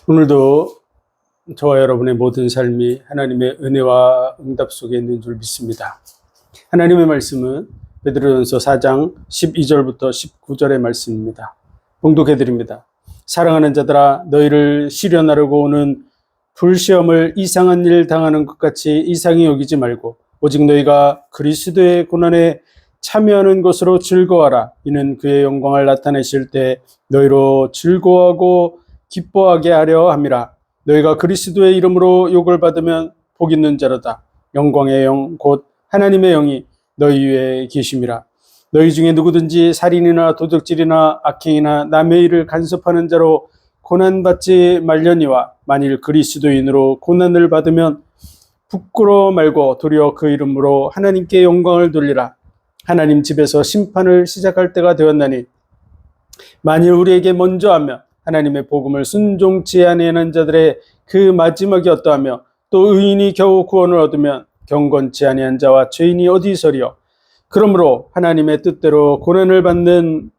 오늘도 저와 여러분의 모든 삶이 하나님의 은혜와 응답 속에 있는 줄 믿습니다. 하나님의 말씀은 베드로전서 4장 12절부터 19절의 말씀입니다. 봉독해드립니다. 사랑하는 자들아, 너희를 시련하려고 오는 불시험을 이상한 일 당하는 것 같이 이상히 여기지 말고 오직 너희가 그리스도의 고난에 참여하는 것으로 즐거워하라. 이는 그의 영광을 나타내실 때 너희로 즐거워하고 기뻐하게 하려 함이라. 너희가 그리스도의 이름으로 욕을 받으면 복 있는 자로다. 영광의 영 곧 하나님의 영이 너희 위에 계심이라. 너희 중에 누구든지 살인이나 도둑질이나 악행이나 남의 일을 간섭하는 자로 고난받지 말려니와 만일 그리스도인으로 고난을 받으면 부끄러워 말고 도리어 그 이름으로 하나님께 영광을 돌리라. 하나님 집에서 심판을 시작할 때가 되었나니 만일 우리에게 먼저 하면 하나님의 복음을 순종치 아니하는 자들의 그 마지막이 어떠하며 또 의인이 겨우 구원을 얻으면 경건치 아니한 자와 죄인이 어디서리요. 그러므로 하나님의 뜻대로 고난을 받는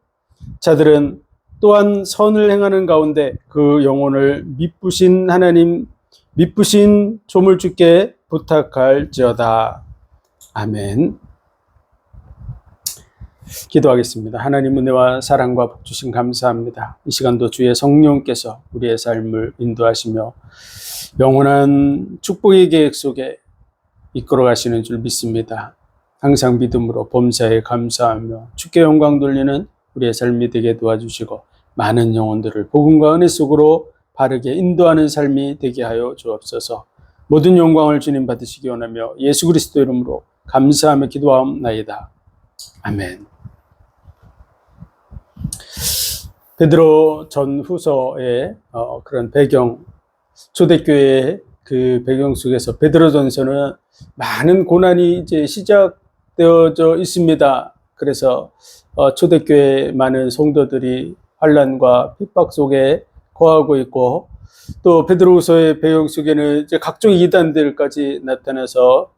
자들은 또한 선을 행하는 가운데 그 영혼을 미쁘신 하나님, 미쁘신 조물주께 부탁할지어다. 아멘. 기도하겠습니다. 하나님 은혜와 사랑과 복 주신 감사합니다. 이 시간도 주의 성령께서 우리의 삶을 인도하시며 영원한 축복의 계획 속에 이끌어 가시는 줄 믿습니다. 항상 믿음으로 범사에 감사하며 주께 영광 돌리는 우리의 삶이 되게 도와주시고 많은 영혼들을 복음과 은혜 속으로 바르게 인도하는 삶이 되게 하여 주옵소서. 모든 영광을 주님 받으시기 원하며 예수 그리스도 이름으로 감사하며 기도하옵나이다. 아멘. 베드로 전후서의 그런 배경, 초대교회의 그 배경 속에서 베드로전서는 많은 고난이 이제 시작되어져 있습니다. 그래서 초대교회 많은 성도들이 환난과 핍박 속에 거하고 있고, 또 베드로후서의 배경 속에는 이제 각종 이단들까지 나타나서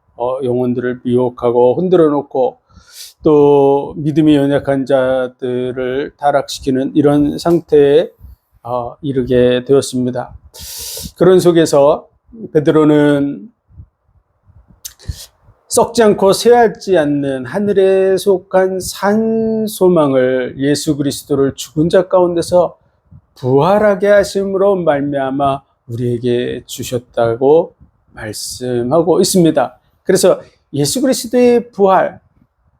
영혼들을 미혹하고 흔들어 놓고 또 믿음이 연약한 자들을 타락시키는 이런 상태에 이르게 되었습니다. 그런 속에서 베드로는 썩지 않고 쇠하지 않는 하늘에 속한 산 소망을 예수 그리스도를 죽은 자 가운데서 부활하게 하심으로 말미암아 우리에게 주셨다고 말씀하고 있습니다. 그래서 예수 그리스도의 부활,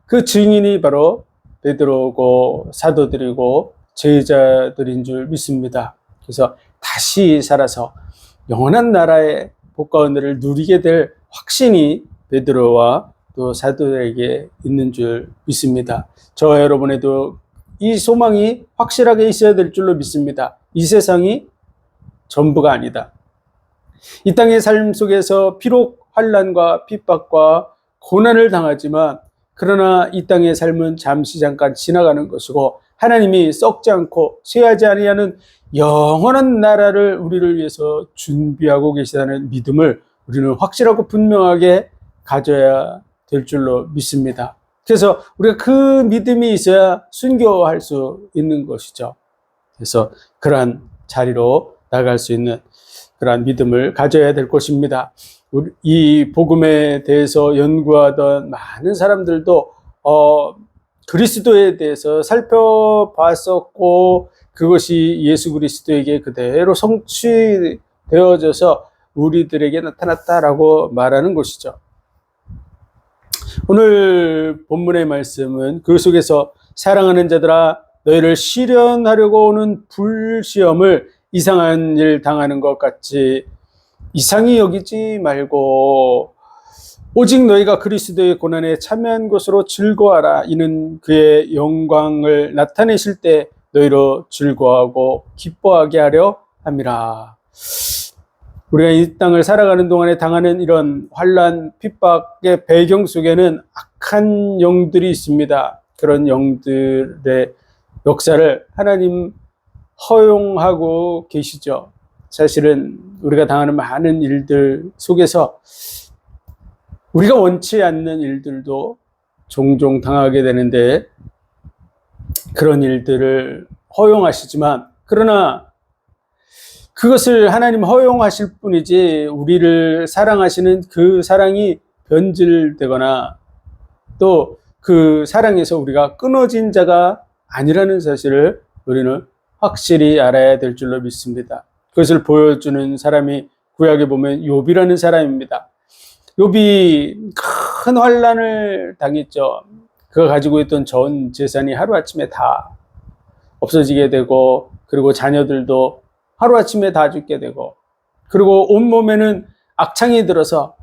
그 증인이 바로 베드로고 사도들이고 제자들인 줄 믿습니다. 그래서 다시 살아서 영원한 나라의 복과 은혜를 누리게 될 확신이 베드로와 또 사도들에게 있는 줄 믿습니다. 저와 여러분에도 이 소망이 확실하게 있어야 될 줄로 믿습니다. 이 세상이 전부가 아니다. 이 땅의 삶 속에서 비록 환난과 핍박과 고난을 당하지만 그러나 이 땅의 삶은 잠시 잠깐 지나가는 것이고 하나님이 썩지 않고 쇠하지 아니하는 영원한 나라를 우리를 위해서 준비하고 계시다는 믿음을 우리는 확실하고 분명하게 가져야 될 줄로 믿습니다. 그래서 우리가 그 믿음이 있어야 순교할 수 있는 것이죠. 그래서 그러한 자리로 나갈 수 있는 그러한 믿음을 가져야 될 것입니다. 이 복음에 대해서 연구하던 많은 사람들도 그리스도에 대해서 살펴봤었고 그것이 예수 그리스도에게 그대로 성취되어져서 우리들에게 나타났다라고 말하는 것이죠. 오늘 본문의 말씀은 그 속에서 사랑하는 자들아 너희를 시련하려고 오는 불시험을 이상한 일 당하는 것 같이 이상히 여기지 말고 오직 너희가 그리스도의 고난에 참여한 것으로 즐거워하라. 이는 그의 영광을 나타내실 때 너희로 즐거워하고 기뻐하게 하려 함이라. 우리가 이 땅을 살아가는 동안에 당하는 이런 환난, 핍박의 배경 속에는 악한 영들이 있습니다. 그런 영들의 역사를 하나님 허용하고 계시죠. 사실은 우리가 당하는 많은 일들 속에서 우리가 원치 않는 일들도 종종 당하게 되는데 그런 일들을 허용하시지만 그러나 그것을 하나님 허용하실 뿐이지 우리를 사랑하시는 그 사랑이 변질되거나 또 그 사랑에서 우리가 끊어진 자가 아니라는 사실을 우리는 확실히 알아야 될 줄로 믿습니다. 그것을 보여주는 사람이 구약에 보면 욥이라는 사람입니다. 욥이 큰 환난을 당했죠. 그가 가지고 있던 전 재산이 하루아침에 다 없어지게 되고, 그리고 자녀들도 하루아침에 다 죽게 되고, 그리고 온몸에는 악창이 들어서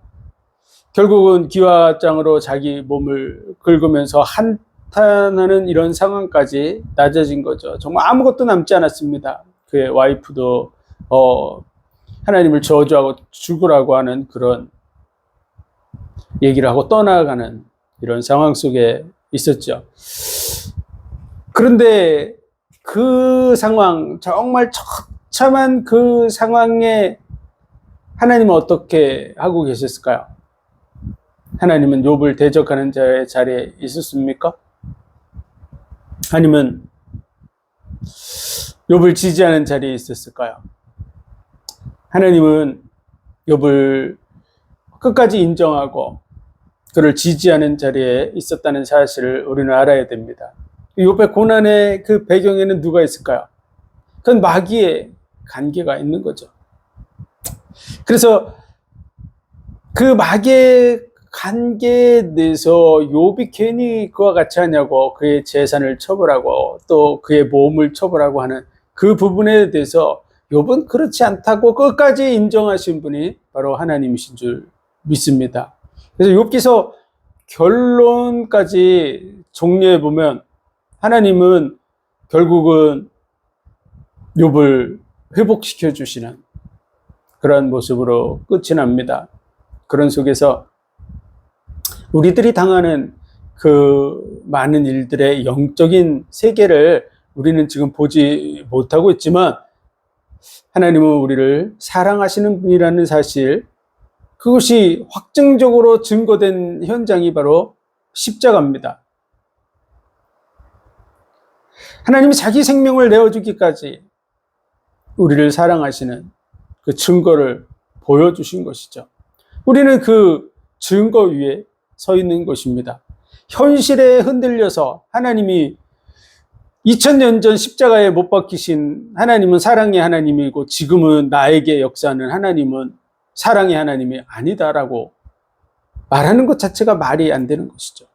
결국은 기와장으로 자기 몸을 긁으면서 한탄하는 이런 상황까지 낮아진 거죠. 정말 아무것도 남지 않았습니다. 그의 와이프도 하나님을 저주하고 죽으라고 하는 그런 얘기를 하고 떠나가는 이런 상황 속에 있었죠. 그런데 그 상황, 정말 처참한 그 상황에 하나님은 어떻게 하고 계셨을까요? 하나님은 욥을 대적하는 자의 자리에 있었습니까? 아니면 욥을 지지하는 자리에 있었을까요? 하나님은 욥을 끝까지 인정하고 그를 지지하는 자리에 있었다는 사실을 우리는 알아야 됩니다. 욥의 고난의 그 배경에는 누가 있을까요? 그건 마귀의 관계가 있는 거죠. 그래서 그 마귀의 관계에 대해서 욥이 괜히 그와 같이 하냐고 그의 재산을 처벌하고 또 그의 몸을 처벌하고 하는 그 부분에 대해서 욥은 그렇지 않다고 끝까지 인정하신 분이 바로 하나님이신 줄 믿습니다. 그래서 욥기서 결론까지 정리해 보면 하나님은 결국은 욥을 회복시켜 주시는 그런 모습으로 끝이 납니다. 그런 속에서 우리들이 당하는 그 많은 일들의 영적인 세계를 우리는 지금 보지 못하고 있지만 하나님은 우리를 사랑하시는 분이라는 사실, 그것이 확증적으로 증거된 현장이 바로 십자가입니다. 하나님이 자기 생명을 내어주기까지 우리를 사랑하시는 그 증거를 보여주신 것이죠. 우리는 그 증거 위에 서 있는 것입니다. 현실에 흔들려서 하나님이 2000년 전 십자가에 못 박히신 하나님은 사랑의 하나님이고 지금은 나에게 역사하는 하나님은 사랑의 하나님이 아니다라고 말하는 것 자체가 말이 안 되는 것이죠.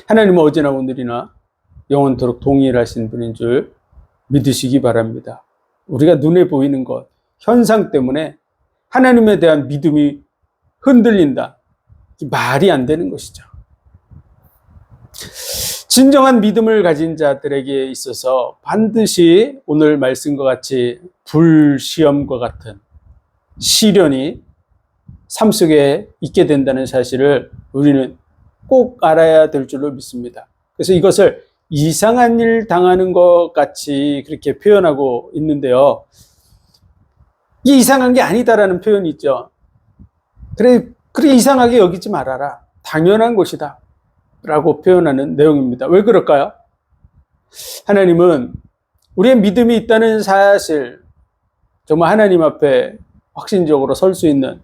하나님은 어제나 오늘이나 영원토록 동일하신 분인 줄 믿으시기 바랍니다. 우리가 눈에 보이는 것, 현상 때문에 하나님에 대한 믿음이 흔들린다. 말이 안 되는 것이죠. 진정한 믿음을 가진 자들에게 있어서 반드시 오늘 말씀과 같이 불시험과 같은 시련이 삶 속에 있게 된다는 사실을 우리는 꼭 알아야 될 줄로 믿습니다. 그래서 이것을 이상한 일 당하는 것 같이 그렇게 표현하고 있는데요. 이게 이상한 게 아니다라는 표현이 있죠. 그래 이상하게 여기지 말아라. 당연한 것이다. 라고 표현하는 내용입니다. 왜 그럴까요? 하나님은 우리의 믿음이 있다는 사실, 정말 하나님 앞에 확신적으로 설 수 있는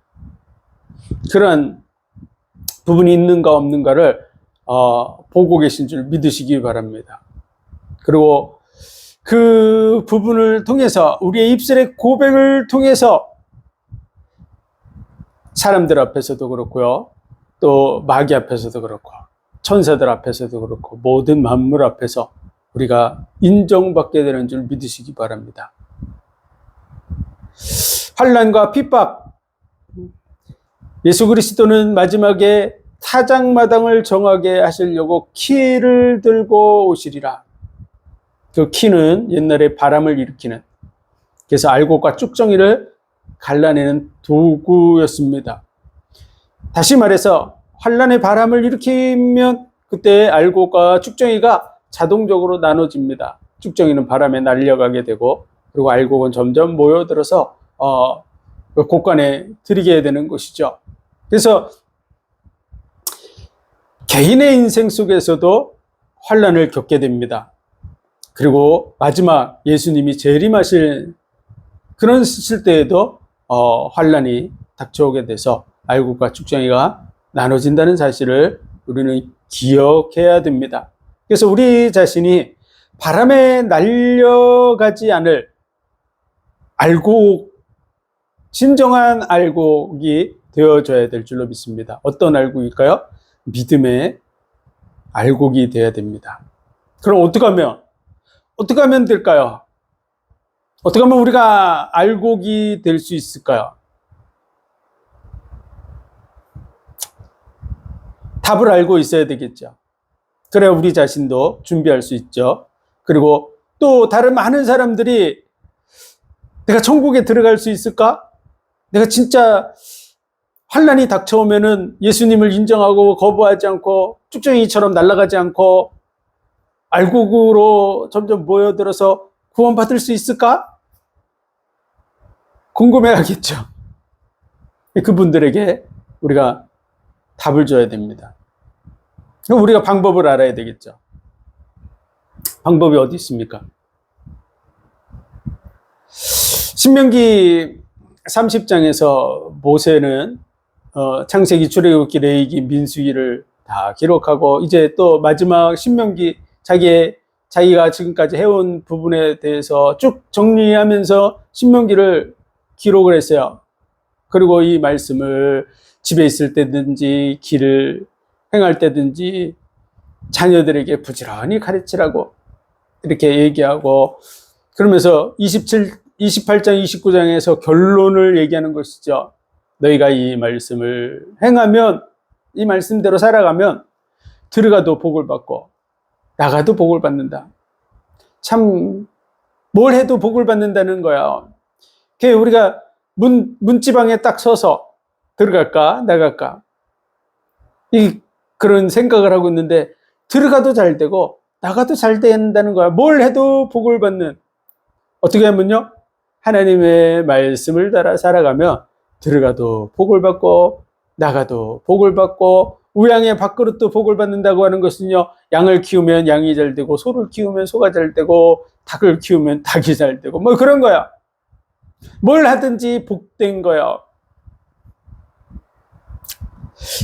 그런 부분이 있는가 없는가를 보고 계신 줄 믿으시기 바랍니다. 그리고 그 부분을 통해서 우리의 입술의 고백을 통해서 사람들 앞에서도 그렇고요. 또 마귀 앞에서도 그렇고 천사들 앞에서도 그렇고 모든 만물 앞에서 우리가 인정받게 되는 줄 믿으시기 바랍니다. 환난과 핍박, 예수 그리스도는 마지막에 타작마당을 정하게 하시려고 키를 들고 오시리라. 그 키는 옛날에 바람을 일으키는, 그래서 알곡과 쭉정이를 갈라내는 도구였습니다. 다시 말해서 환난의 바람을 일으키면 그때 알곡과 쭉정이가 자동적으로 나눠집니다. 쭉정이는 바람에 날려가게 되고, 그리고 알곡은 점점 모여들어서 곳간에 들이게 되는 것이죠. 그래서 개인의 인생 속에서도 환난을 겪게 됩니다. 그리고 마지막 예수님이 재림하실 그런 시대에도 환란이 닥쳐오게 돼서 알곡과 쭉정이가 나눠진다는 사실을 우리는 기억해야 됩니다. 그래서 우리 자신이 바람에 날려가지 않을 알곡, 진정한 알곡이 되어줘야 될 줄로 믿습니다. 어떤 알곡일까요? 믿음의 알곡이 되어야 됩니다. 그럼 어떻게 하면 될까요? 어떻게 하면 우리가 알곡이 될 수 있을까요? 답을 알고 있어야 되겠죠. 그래야 우리 자신도 준비할 수 있죠. 그리고 또 다른 많은 사람들이 내가 천국에 들어갈 수 있을까? 내가 진짜 환란이 닥쳐오면은 예수님을 인정하고 거부하지 않고 쭉정이처럼 날아가지 않고 알곡으로 점점 모여들어서 구원받을 수 있을까? 궁금해하겠죠. 그분들에게 우리가 답을 줘야 됩니다. 그럼 우리가 방법을 알아야 되겠죠. 방법이 어디 있습니까? 신명기 30장에서 모세는 창세기, 출애굽기, 레위기, 민수기를 다 기록하고 이제 또 마지막 신명기 자기가 지금까지 해온 부분에 대해서 쭉 정리하면서 신명기를 기록을 했어요. 그리고 이 말씀을 집에 있을 때든지 길을 행할 때든지 자녀들에게 부지런히 가르치라고 이렇게 얘기하고 그러면서 28장, 29장에서 결론을 얘기하는 것이죠. 너희가 이 말씀을 행하면, 이 말씀대로 살아가면 들어가도 복을 받고 나가도 복을 받는다. 참 뭘 해도 복을 받는다는 거야. 우리가 문지방에 딱 서서 들어갈까 나갈까 그런 생각을 하고 있는데 들어가도 잘 되고 나가도 잘 된다는 거야. 뭘 해도 복을 받는. 어떻게 하면요? 하나님의 말씀을 따라 살아가면 들어가도 복을 받고 나가도 복을 받고 우양의 밥그릇도 복을 받는다고 하는 것은요. 양을 키우면 양이 잘 되고 소를 키우면 소가 잘 되고 닭을 키우면 닭이 잘 되고 뭐 그런 거야. 뭘 하든지 복된 거야.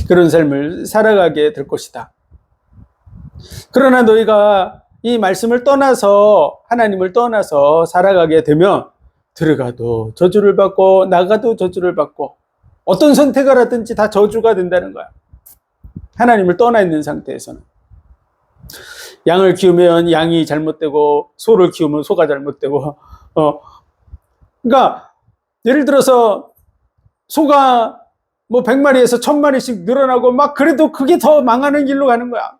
그런 삶을 살아가게 될 것이다. 그러나 너희가 이 말씀을 떠나서 하나님을 떠나서 살아가게 되면 들어가도 저주를 받고 나가도 저주를 받고 어떤 선택을 하든지 다 저주가 된다는 거야. 하나님을 떠나 있는 상태에서는. 양을 키우면 양이 잘못되고 소를 키우면 소가 잘못되고 그러니까 예를 들어서 소가 뭐 100마리에서 1000마리씩 늘어나고 막 그래도 그게 더 망하는 길로 가는 거야.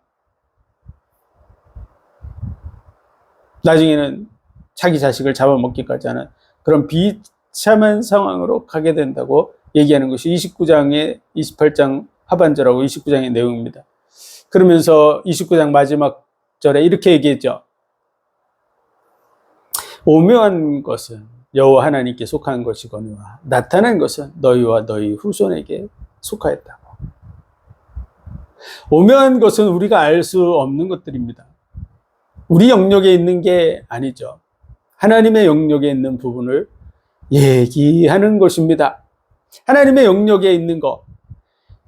나중에는 자기 자식을 잡아먹기까지 하는 그런 비참한 상황으로 가게 된다고 얘기하는 것이 28장 하반절하고 29장의 내용입니다. 그러면서 29장 마지막 절에 이렇게 얘기했죠. 오묘한 것은 여호와 하나님께 속한 것이거니와 나타난 것은 너희와 너희 후손에게 속하였다고. 오묘한 것은 우리가 알 수 없는 것들입니다. 우리 영역에 있는 게 아니죠. 하나님의 영역에 있는 부분을 얘기하는 것입니다. 하나님의 영역에 있는 것,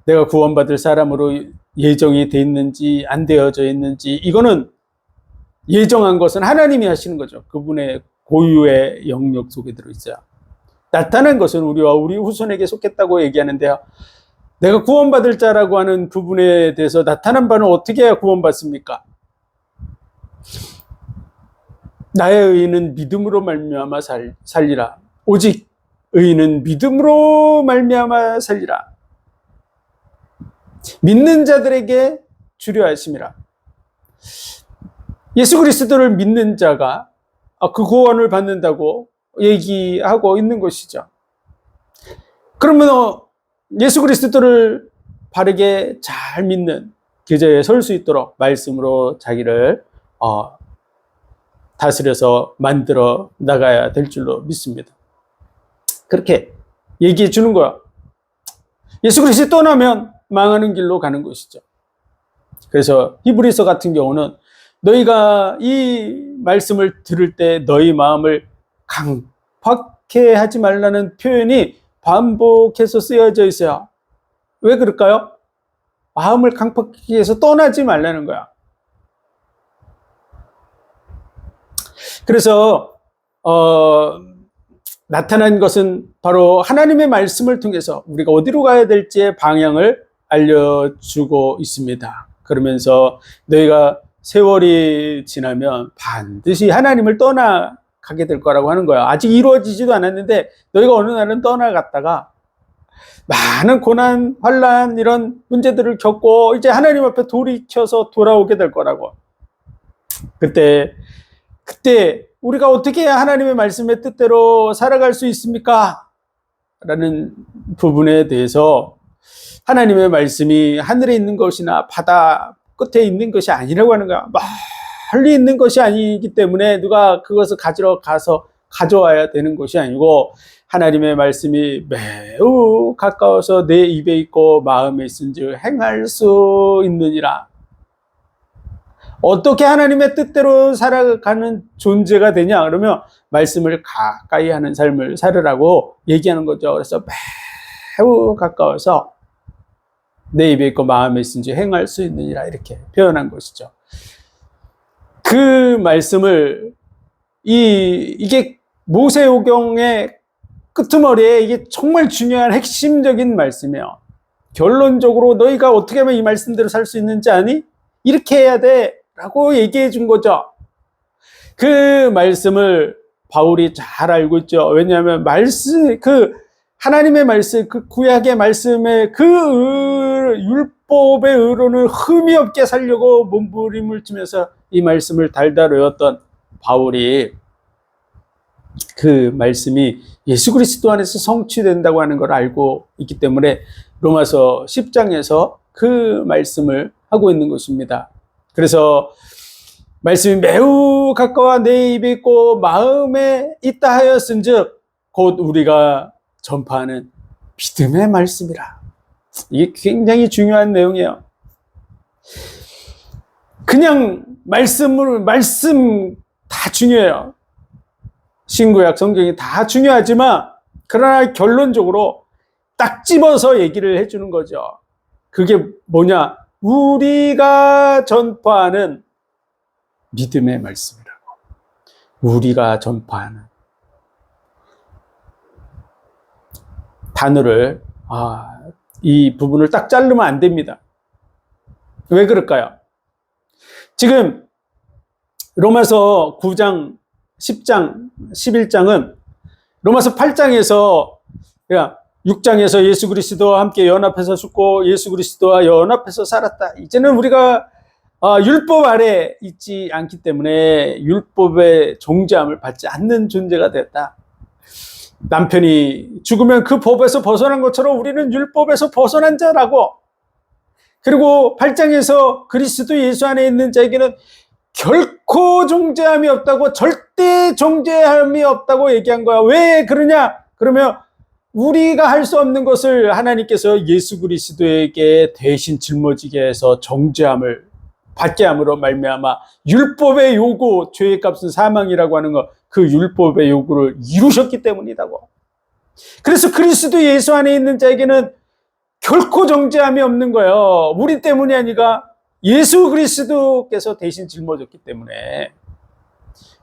내가 구원받을 사람으로 예정이 돼 있는지 안 되어져 있는지 이거는 예정한 것은 하나님이 하시는 거죠. 그분의 고유의 영역 속에 들어있어요. 나타난 것은 우리와 우리 후손에게 속했다고 얘기하는데요. 내가 구원받을 자라고 하는 부분에 대해서 나타난 바는 어떻게 해야 구원받습니까? 나의 의인은 믿음으로 말미암아 살리라. 오직 의인은 믿음으로 말미암아 살리라. 믿는 자들에게 주려 하심이라. 예수 그리스도를 믿는 자가 그 구원을 받는다고 얘기하고 있는 것이죠. 그러면 예수 그리스도를 바르게 잘 믿는 계좌에 설 수 있도록 말씀으로 자기를 다스려서 만들어 나가야 될 줄로 믿습니다. 그렇게 얘기해 주는 거야. 예수 그리스도 떠나면 망하는 길로 가는 것이죠. 그래서 히브리서 같은 경우는 너희가 이 말씀을 들을 때 너희 마음을 그렇게 하지 말라는 표현이 반복해서 쓰여져 있어요. 왜 그럴까요? 마음을 강팍하게 해서 떠나지 말라는 거야. 그래서 나타난 것은 바로 하나님의 말씀을 통해서 우리가 어디로 가야 될지의 방향을 알려주고 있습니다. 그러면서 너희가 세월이 지나면 반드시 하나님을 떠나가게 될 거라고 하는 거야. 아직 이루어지지도 않았는데 너희가 어느 날은 떠나갔다가 많은 고난, 환난 이런 문제들을 겪고 이제 하나님 앞에 돌이켜서 돌아오게 될 거라고. 그때 우리가 어떻게 해야 하나님의 말씀의 뜻대로 살아갈 수 있습니까? 라는 부분에 대해서 하나님의 말씀이 하늘에 있는 것이나 바다 끝에 있는 것이 아니라고 하는 거야. 멀리 있는 것이 아니기 때문에 누가 그것을 가지러 가서 가져와야 되는 것이 아니고 하나님의 말씀이 매우 가까워서 내 입에 있고 마음에 있은즉 행할 수 있느니라. 어떻게 하나님의 뜻대로 살아가는 존재가 되냐? 그러면 말씀을 가까이 하는 삶을 살으라고 얘기하는 거죠. 그래서 매우 가까워서 내 입에 있고 마음에 있은지 행할 수 있느니라 이렇게 표현한 것이죠. 그 말씀을 이게 모세오경의 끄트머리에 이게 정말 중요한 핵심적인 말씀이에요. 결론적으로 너희가 어떻게 하면 이 말씀대로 살 수 있는지 아니? 이렇게 해야 돼 라고 얘기해 준 거죠. 그 말씀을 바울이 잘 알고 있죠. 왜냐하면 하나님의 말씀, 그 구약의 말씀에 그 율법의 의론을 흠이 없게 살려고 몸부림을 치면서 이 말씀을 달달 외웠던 바울이 그 말씀이 예수 그리스도 안에서 성취된다고 하는 걸 알고 있기 때문에 로마서 10장에서 그 말씀을 하고 있는 것입니다. 그래서 말씀이 매우 가까워 내 입에 있고 마음에 있다 하였은즉 곧 우리가 전파하는 믿음의 말씀이라. 이게 굉장히 중요한 내용이에요. 그냥 말씀 다 중요해요. 신구약 성경이 다 중요하지만 그러나 결론적으로 딱 집어서 얘기를 해주는 거죠. 그게 뭐냐? 우리가 전파하는 믿음의 말씀이라고. 우리가 전파하는 단어를 이 부분을 딱 자르면 안 됩니다. 왜 그럴까요? 지금 로마서 9장, 10장, 11장은 로마서 8장에서 6장에서 예수 그리스도와 함께 연합해서 죽고 예수 그리스도와 연합해서 살았다. 이제는 우리가 율법 아래 있지 않기 때문에 율법의 종자함을 받지 않는 존재가 됐다. 남편이 죽으면 그 법에서 벗어난 것처럼 우리는 율법에서 벗어난 자라고. 그리고 8장에서 그리스도 예수 안에 있는 자에게는 결코 존재함이 없다고, 절대 존재함이 없다고 얘기한 거야. 왜 그러냐? 그러면 우리가 할 수 없는 것을 하나님께서 예수 그리스도에게 대신 짊어지게 해서 정죄함을 받게 함으로 말미암아 율법의 요구, 죄의 값은 사망이라고 하는 것, 그 율법의 요구를 이루셨기 때문이라고. 그래서 그리스도 예수 안에 있는 자에게는 결코 정죄함이 없는 거예요. 우리 때문이 아니라 예수 그리스도께서 대신 짊어졌기 때문에.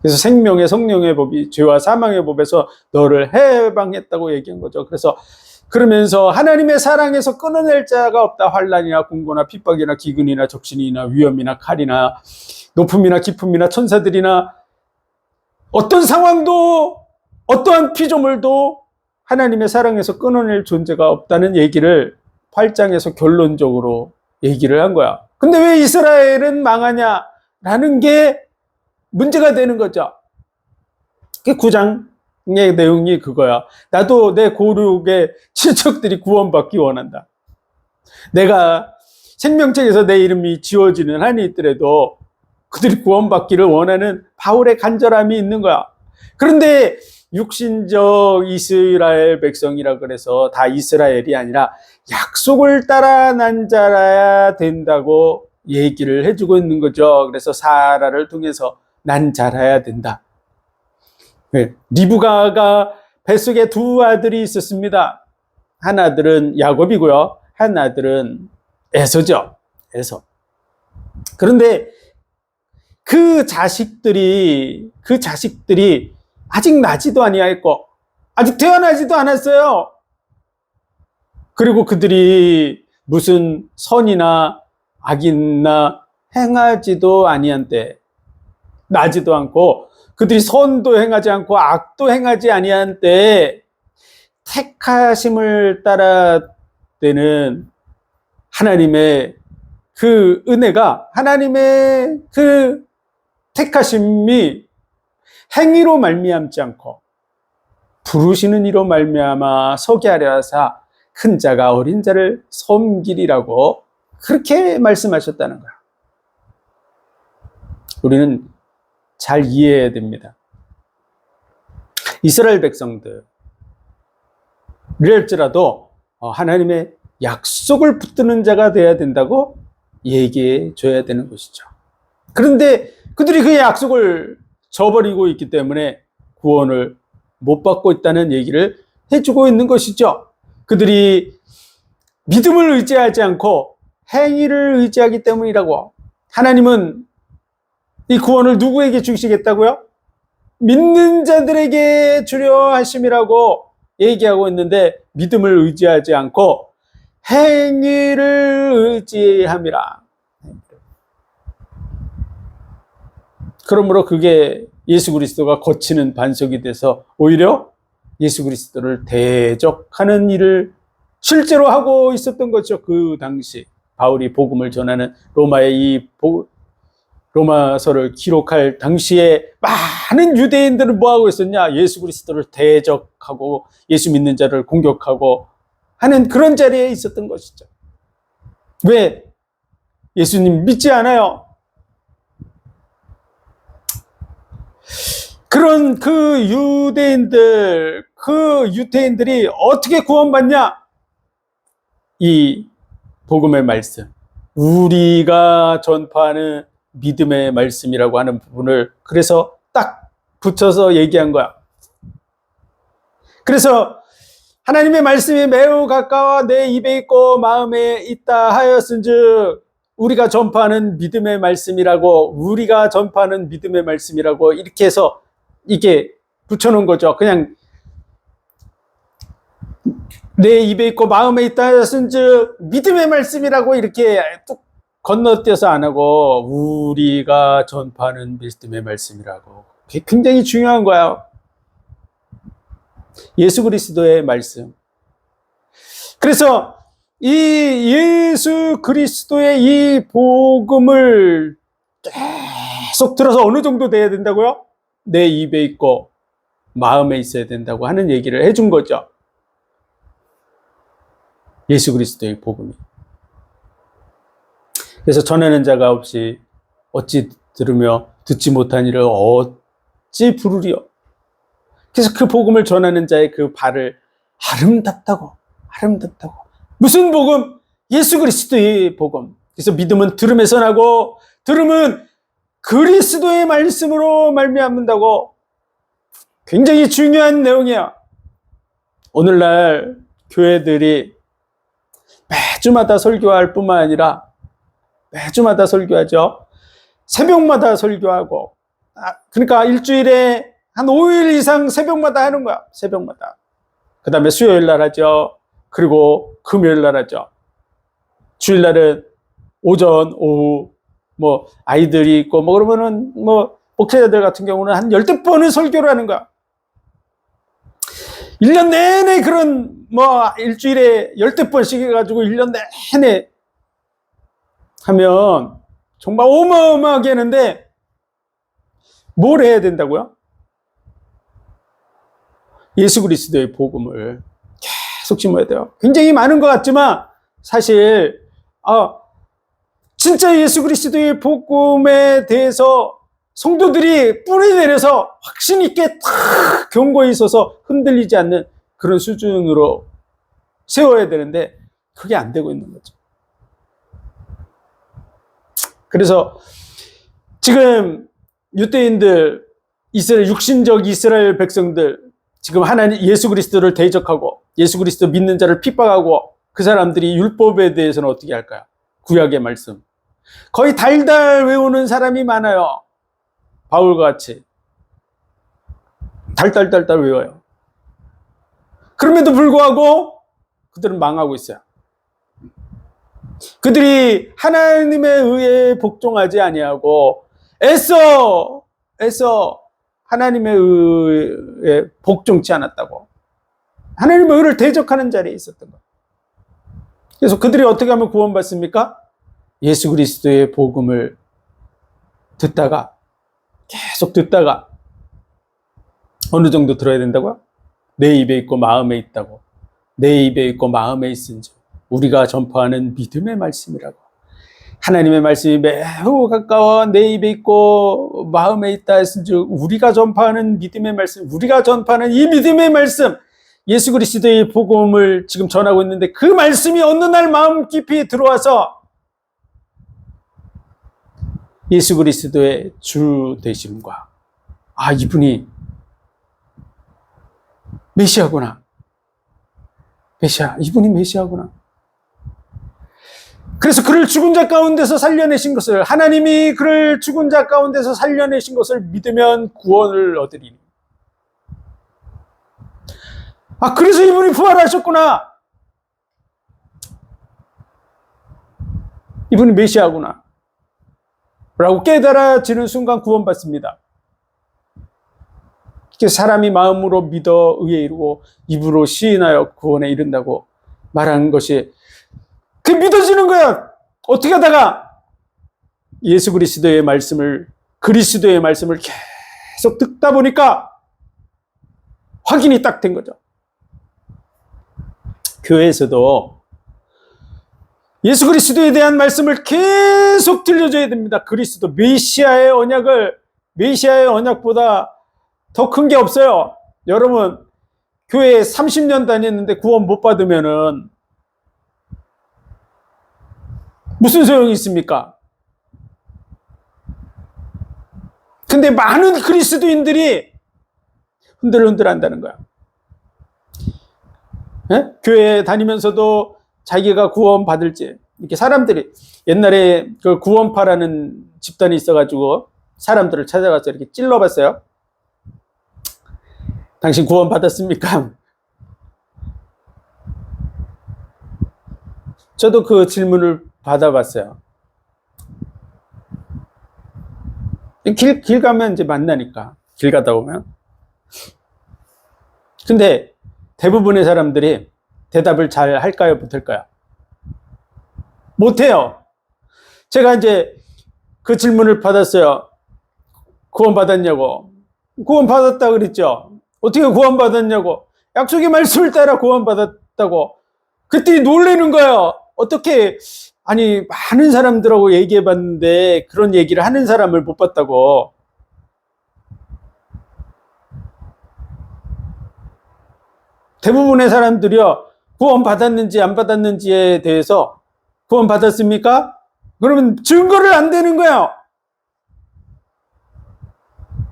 그래서 생명의 성령의 법이 죄와 사망의 법에서 너를 해방했다고 얘기한 거죠. 그러면서 하나님의 사랑에서 끊어낼 자가 없다. 환난이나 공고나 핍박이나 기근이나 적신이나 위험이나 칼이나 높음이나 깊음이나 천사들이나 어떤 상황도 어떠한 피조물도 하나님의 사랑에서 끊어낼 존재가 없다는 얘기를 8장에서 결론적으로 얘기를 한 거야. 근데 왜 이스라엘은 망하냐라는 게 문제가 되는 거죠. 그 9장의 내용이 그거야. 나도 내 고륙의 친척들이 구원받기 원한다. 내가 생명책에서 내 이름이 지워지는 한이 있더라도 그들이 구원받기를 원하는 바울의 간절함이 있는 거야. 그런데 육신적 이스라엘 백성이라 그래서 다 이스라엘이 아니라 약속을 따라 난 자라야 된다고 얘기를 해주고 있는 거죠. 그래서 사라를 통해서 난 자라야 된다. 리브가가 뱃속에 두 아들이 있었습니다. 한 아들은 야곱이고요. 한 아들은 에서죠. 에서. 그런데 그 자식들이 아직 나지도 아니하였고 아직 태어나지도 않았어요. 그리고 그들이 무슨 선이나 악이나 행하지도 아니한 때, 나지도 않고 그들이 선도 행하지 않고 악도 행하지 아니한 때 택하심을 따라되는 하나님의 그 은혜가, 하나님의 그 택하심이 행위로 말미암지 않고 부르시는 이로 말미암아 서게 하려 하사 큰 자가 어린 자를 섬기리라고 그렇게 말씀하셨다는 거야. 우리는 잘 이해해야 됩니다. 이스라엘 백성들일지라도 하나님의 약속을 붙드는 자가 되어야 된다고 얘기해 줘야 되는 것이죠. 그런데 그들이 그 약속을 저버리고 있기 때문에 구원을 못 받고 있다는 얘기를 해주고 있는 것이죠. 그들이 믿음을 의지하지 않고 행위를 의지하기 때문이라고. 하나님은 이 구원을 누구에게 주시겠다고요? 믿는 자들에게 주려 하심이라고 얘기하고 있는데 믿음을 의지하지 않고 행위를 의지함이라. 그러므로 그게 예수 그리스도가 거치는 반석이 돼서 오히려 예수 그리스도를 대적하는 일을 실제로 하고 있었던 거죠. 그 당시 바울이 복음을 전하는 로마서를 기록할 당시에 많은 유대인들은 뭐 하고 있었냐? 예수 그리스도를 대적하고 예수 믿는 자를 공격하고 하는 그런 자리에 있었던 것이죠. 왜? 예수님 믿지 않아요. 그런 그 유대인들이 어떻게 구원받냐? 이 복음의 말씀, 우리가 전파하는 믿음의 말씀이라고 하는 부분을 그래서 딱 붙여서 얘기한 거야. 그래서 하나님의 말씀이 매우 가까워 내 입에 있고 마음에 있다 하였은즉 우리가 전파하는 믿음의 말씀이라고 이렇게 해서 이게 붙여놓은 거죠. 그냥 내 입에 있고 마음에 있다 하였은즉 믿음의 말씀이라고 이렇게 뚝 건너뛰어서 안 하고 우리가 전파하는 믿음의 말씀이라고. 그게 굉장히 중요한 거야. 예수 그리스도의 말씀. 그래서 이 예수 그리스도의 이 복음을 계속 들어서 어느 정도 돼야 된다고요? 내 입에 있고 마음에 있어야 된다고 하는 얘기를 해준 거죠. 예수 그리스도의 복음이. 그래서 전하는 자가 없이 어찌 들으며 듣지 못한 이를 어찌 부르리요. 그래서 그 복음을 전하는 자의 그 발을 아름답다고. 무슨 복음? 예수 그리스도의 복음. 그래서 믿음은 들음에서 나고 들음은 그리스도의 말씀으로 말미암는다고. 굉장히 중요한 내용이야. 오늘날 교회들이 매주마다 설교할 뿐만 아니라 매주마다 설교하죠. 새벽마다 설교하고, 그러니까 일주일에 한 5일 이상 새벽마다 하는 거야. 새벽마다. 그 다음에 수요일 날 하죠. 그리고 금요일 날 하죠. 주일날은 오전, 오후, 뭐 아이들이 있고 뭐 그러면은 뭐 목회자들 같은 경우는 한 10번은 설교를 하는 거야. 1년 내내 그런 뭐 일주일에 10번씩 해가지고 1년 내내 하면 정말 어마어마하게 하는데 뭘 해야 된다고요? 예수 그리스도의 복음을 계속 심어야 돼요. 굉장히 많은 것 같지만 사실 진짜 예수 그리스도의 복음에 대해서 성도들이 뿌리 내려서 확신 있게 탁 견고히 있어서 흔들리지 않는 그런 수준으로 세워야 되는데 그게 안 되고 있는 거죠. 그래서 지금 유대인들, 육신적 이스라엘 백성들, 지금 하나님 예수 그리스도를 대적하고 예수 그리스도 믿는 자를 핍박하고 그 사람들이 율법에 대해서는 어떻게 할까요? 구약의 말씀. 거의 달달 외우는 사람이 많아요. 바울과 같이. 달달달달 외워요. 그럼에도 불구하고 그들은 망하고 있어요. 그들이 하나님의 의에 복종하지 아니하고 애써 하나님의 의에 복종치 않았다고. 하나님의 의를 대적하는 자리에 있었던 거예요. 그래서 그들이 어떻게 하면 구원받습니까? 예수 그리스도의 복음을 계속 듣다가 어느 정도 들어야 된다고요? 내 입에 있고 마음에 있다고. 내 입에 있고 마음에 있은즉 우리가 전파하는 믿음의 말씀이라고. 하나님의 말씀이 매우 가까워 내 입에 있고 마음에 있다 했은즉 우리가 전파하는 믿음의 말씀, 우리가 전파하는 이 믿음의 말씀, 예수 그리스도의 복음을 지금 전하고 있는데 그 말씀이 어느 날 마음 깊이 들어와서 예수 그리스도의 주 되심과 이분이 메시아구나. 이분이 메시아구나. 그래서 그를 죽은 자 가운데서 살려내신 것을, 하나님이 그를 죽은 자 가운데서 살려내신 것을 믿으면 구원을 얻으리니. 그래서 이분이 부활하셨구나. 이분이 메시아구나. 라고 깨달아지는 순간 구원받습니다. 사람이 마음으로 믿어 의에 이르고 입으로 시인하여 구원에 이른다고 말하는 것이 그게 믿어지는 거야. 어떻게 하다가 예수 그리스도의 말씀을 계속 듣다 보니까 확인이 딱 된 거죠. 교회에서도 예수 그리스도에 대한 말씀을 계속 들려줘야 됩니다. 그리스도 메시아의 언약보다 더 큰 게 없어요. 여러분, 교회에 30년 다녔는데 구원 못 받으면은 무슨 소용이 있습니까? 근데 많은 그리스도인들이 흔들흔들 한다는 거야. 교회에 다니면서도 자기가 구원 받을지, 이렇게 사람들이 옛날에 그 구원파라는 집단이 있어가지고 사람들을 찾아가서 이렇게 찔러봤어요. 당신 구원 받았습니까? 저도 그 질문을 받아봤어요. 길 가면 이제 만나니까. 길 가다 보면. 근데 대부분의 사람들이 대답을 잘 할까요? 못할까요? 못해요. 제가 이제 그 질문을 받았어요. 구원 받았냐고. 구원 받았다 그랬죠. 어떻게 구원 받았냐고. 약속의 말씀을 따라 구원 받았다고. 그때 놀라는 거예요. 어떻게, 많은 사람들하고 얘기해 봤는데 그런 얘기를 하는 사람을 못 봤다고. 대부분의 사람들이요, 구원 받았는지 안 받았는지에 대해서 구원 받았습니까? 그러면 증거를 안 대는 거예요.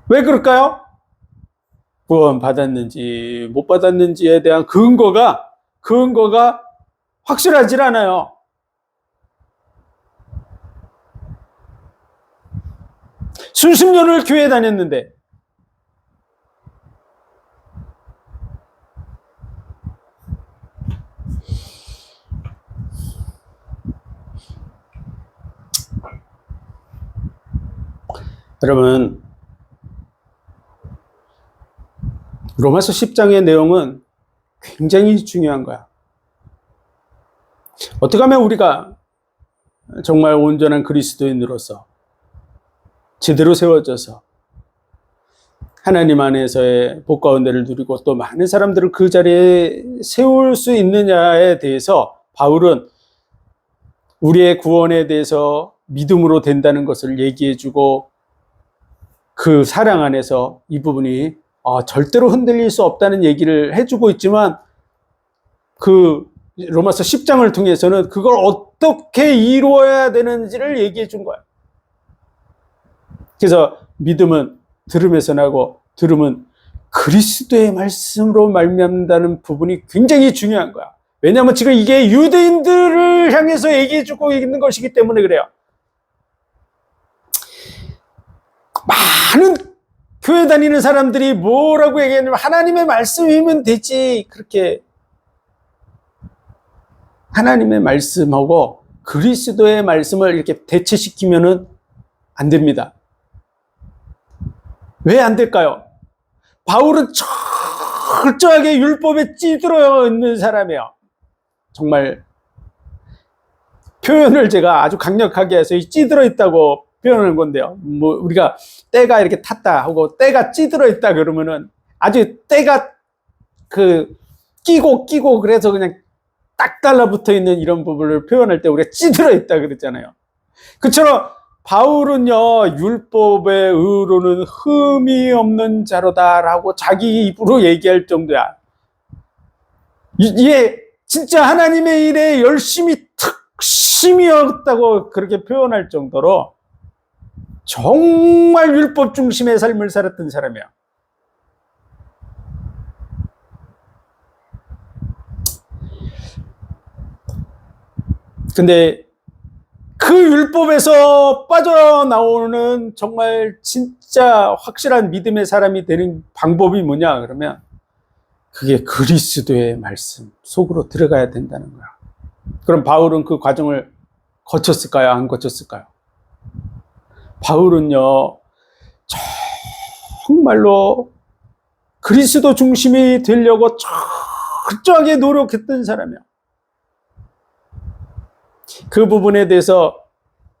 왜 그럴까요? 구원 받았는지 못 받았는지에 대한 근거가 확실하지 않아요. 수십 년을 교회 다녔는데 여러분, 로마서 10장의 내용은 굉장히 중요한 거야. 어떻게 하면 우리가 정말 온전한 그리스도인으로서 제대로 세워져서 하나님 안에서의 복과 은혜를 누리고 또 많은 사람들을 그 자리에 세울 수 있느냐에 대해서 바울은 우리의 구원에 대해서 믿음으로 된다는 것을 얘기해주고 그 사랑 안에서 이 부분이 절대로 흔들릴 수 없다는 얘기를 해주고 있지만 그 로마서 10장을 통해서는 그걸 어떻게 이루어야 되는지를 얘기해 준 거야. 그래서 믿음은 들음에서 나고 들음은 그리스도의 말씀으로 말미암는다는 부분이 굉장히 중요한 거야. 왜냐하면 지금 이게 유대인들을 향해서 얘기해주고 있는 것이기 때문에 그래요. 많은 교회 다니는 사람들이 뭐라고 얘기하냐면 하나님의 말씀이면 되지. 그렇게 하나님의 말씀하고 그리스도의 말씀을 이렇게 대체시키면은 안 됩니다. 왜 안 될까요? 바울은 철저하게 율법에 찌들어 있는 사람이에요. 정말 표현을 제가 아주 강력하게 해서 찌들어 있다고 표현하는 건데요. 뭐 우리가 때가 이렇게 탔다 하고 때가 찌들어 있다 그러면은 아주 때가 끼고 그래서 그냥 딱 달라붙어 있는 이런 부분을 표현할 때 우리가 찌들어 있다 그랬잖아요. 그처럼 바울은요, 율법의 의로는 흠이 없는 자로다라고 자기 입으로 얘기할 정도야. 이게 진짜 하나님의 일에 열심히 특심이었다고 그렇게 표현할 정도로 정말 율법 중심의 삶을 살았던 사람이야. 근데 그 율법에서 빠져나오는 정말 진짜 확실한 믿음의 사람이 되는 방법이 뭐냐 그러면 그게 그리스도의 말씀 속으로 들어가야 된다는 거야. 그럼 바울은 그 과정을 거쳤을까요? 안 거쳤을까요? 바울은요, 정말로 그리스도 중심이 되려고 철저하게 노력했던 사람이야. 그 부분에 대해서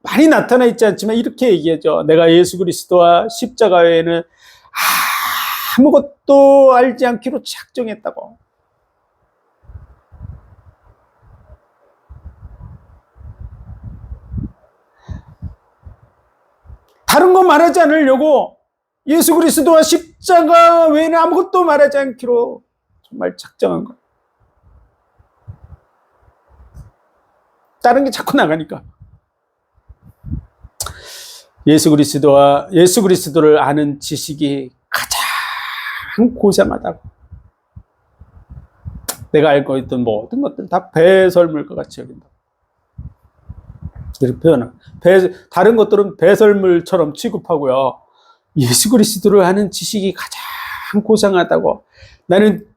많이 나타나 있지 않지만 이렇게 얘기하죠. 내가 예수 그리스도와 십자가 외에는 아무것도 알지 않기로 작정했다고. 다른 거 말하지 않으려고 예수 그리스도와 십자가 외에는 아무것도 말하지 않기로 정말 작정한 거. 다른 게 자꾸 나가니까. 예수 그리스도를 아는 지식이 가장 고상하다고. 내가 알고 있던 모든 것들 다 배설물과 같이 여긴다. 이렇게 표현합니다. 다른 것들은 배설물처럼 취급하고요. 예수 그리스도를 아는 지식이 가장 고상하다고. 나는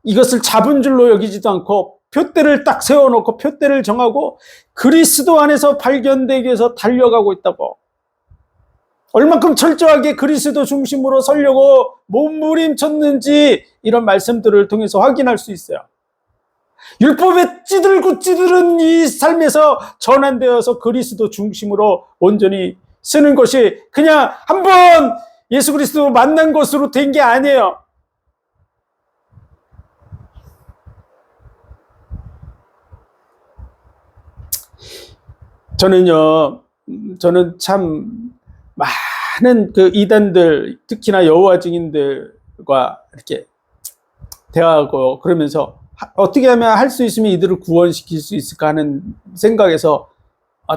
이것을 잡은 줄로 여기지도 않고 표대를 딱 세워놓고 표대를 정하고 그리스도 안에서 발견되기 위해서 달려가고 있다고. 얼만큼 철저하게 그리스도 중심으로 서려고 몸부림쳤는지 이런 말씀들을 통해서 확인할 수 있어요. 율법에 찌들은 이 삶에서 전환되어서 그리스도 중심으로 온전히 쓰는 것이 그냥 한번 예수 그리스도 만난 것으로 된 게 아니에요. 저는 참 많은 그 이단들, 특히나 여호와 증인들과 이렇게 대화하고 그러면서 어떻게 하면 할 수 있으면 이들을 구원시킬 수 있을까 하는 생각에서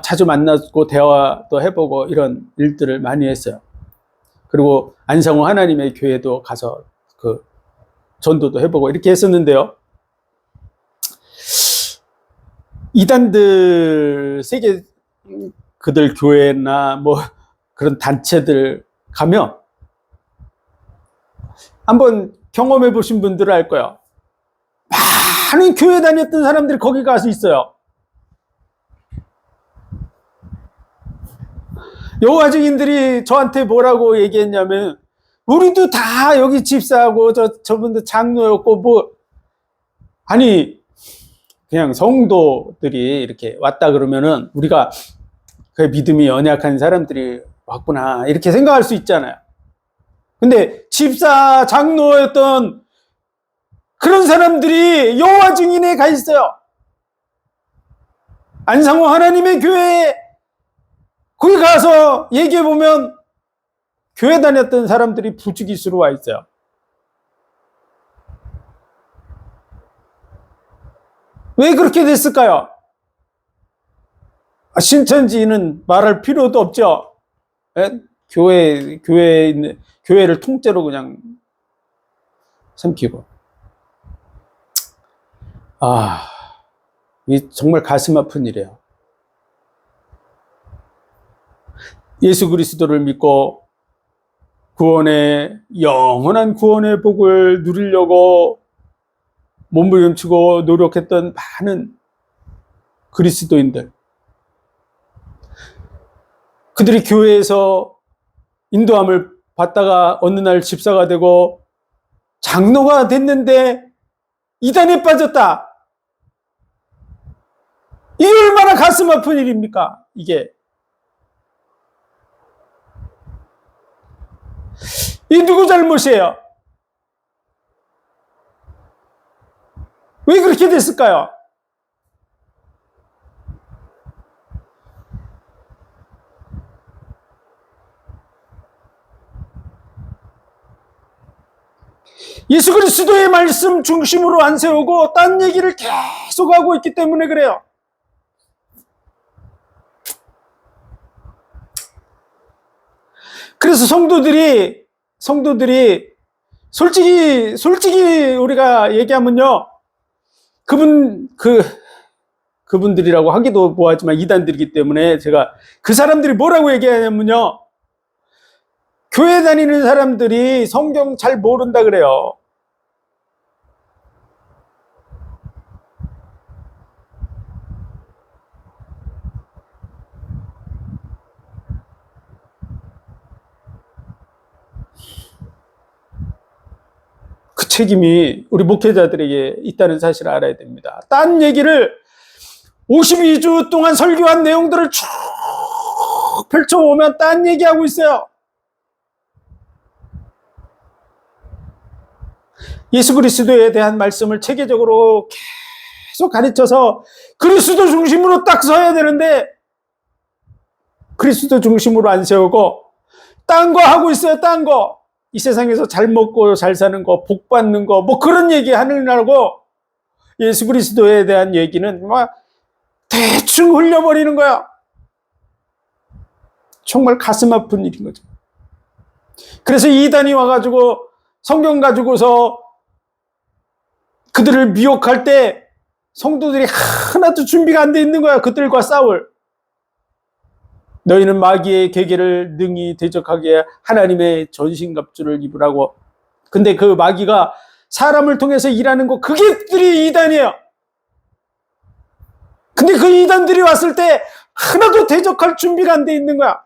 자주 만나고 대화도 해보고 이런 일들을 많이 했어요. 그리고 안상호 하나님의 교회도 가서 그 전도도 해보고 이렇게 했었는데요. 이단들 세계 그들 교회나 뭐 그런 단체들 가면 한번 경험해 보신 분들은 알 거예요. 많은 교회 다녔던 사람들이 거기 가서 있어요. 여호와 증인들이 저한테 뭐라고 얘기했냐면 우리도 다 여기 집사하고 저분들 장로였고 뭐 아니 그냥 성도들이 이렇게 왔다 그러면은 우리가 그 믿음이 연약한 사람들이 왔구나 이렇게 생각할 수 있잖아요. 근데 집사 장로였던 그런 사람들이 여호와 증인에 가 있어요. 안상호 하나님의 교회에 거기 가서 얘기해 보면 교회 다녔던 사람들이 부지기수로 와 있어요. 왜 그렇게 됐을까요? 신천지는 말할 필요도 없죠. 교회를 통째로 그냥 삼키고. 이 정말 가슴 아픈 일이에요. 예수 그리스도를 믿고 영원한 구원의 복을 누리려고 몸부림치고 노력했던 많은 그리스도인들, 그들이 교회에서 인도함을 받다가 어느 날 집사가 되고 장로가 됐는데 이단에 빠졌다. 이게 얼마나 가슴 아픈 일입니까? 이게 누구 잘못이에요? 왜 그렇게 됐을까요? 예수 그리스도의 말씀 중심으로 안 세우고 딴 얘기를 계속 하고 있기 때문에 그래요. 그래서 성도들이 솔직히 우리가 얘기하면요, 그분들이라고 하기도 뭐하지만 이단들이기 때문에 제가 그 사람들이 뭐라고 얘기하냐면요, 교회 다니는 사람들이 성경 잘 모른다 그래요. 그 책임이 우리 목회자들에게 있다는 사실을 알아야 됩니다. 딴 얘기를 52주 동안 설교한 내용들을 쭉 펼쳐오면 딴 얘기하고 있어요. 예수 그리스도에 대한 말씀을 체계적으로 계속 가르쳐서 그리스도 중심으로 딱 서야 되는데 그리스도 중심으로 안 세우고 딴 거 하고 있어요. 딴 거. 이 세상에서 잘 먹고 잘 사는 거, 복 받는 거, 뭐 그런 얘기 하느라고 예수 그리스도에 대한 얘기는 막 대충 흘려버리는 거야. 정말 가슴 아픈 일인 거죠. 그래서 이단이 와가지고 성경 가지고서 그들을 미혹할 때 성도들이 하나도 준비가 안 돼 있는 거야. 그들과 싸울. 너희는 마귀의 계계를 능히 대적하게 하나님의 전신갑주를 입으라고. 근데 그 마귀가 사람을 통해서 일하는 거, 그게들이 이단이에요. 근데 그 이단들이 왔을 때 하나도 대적할 준비가 안 돼 있는 거야.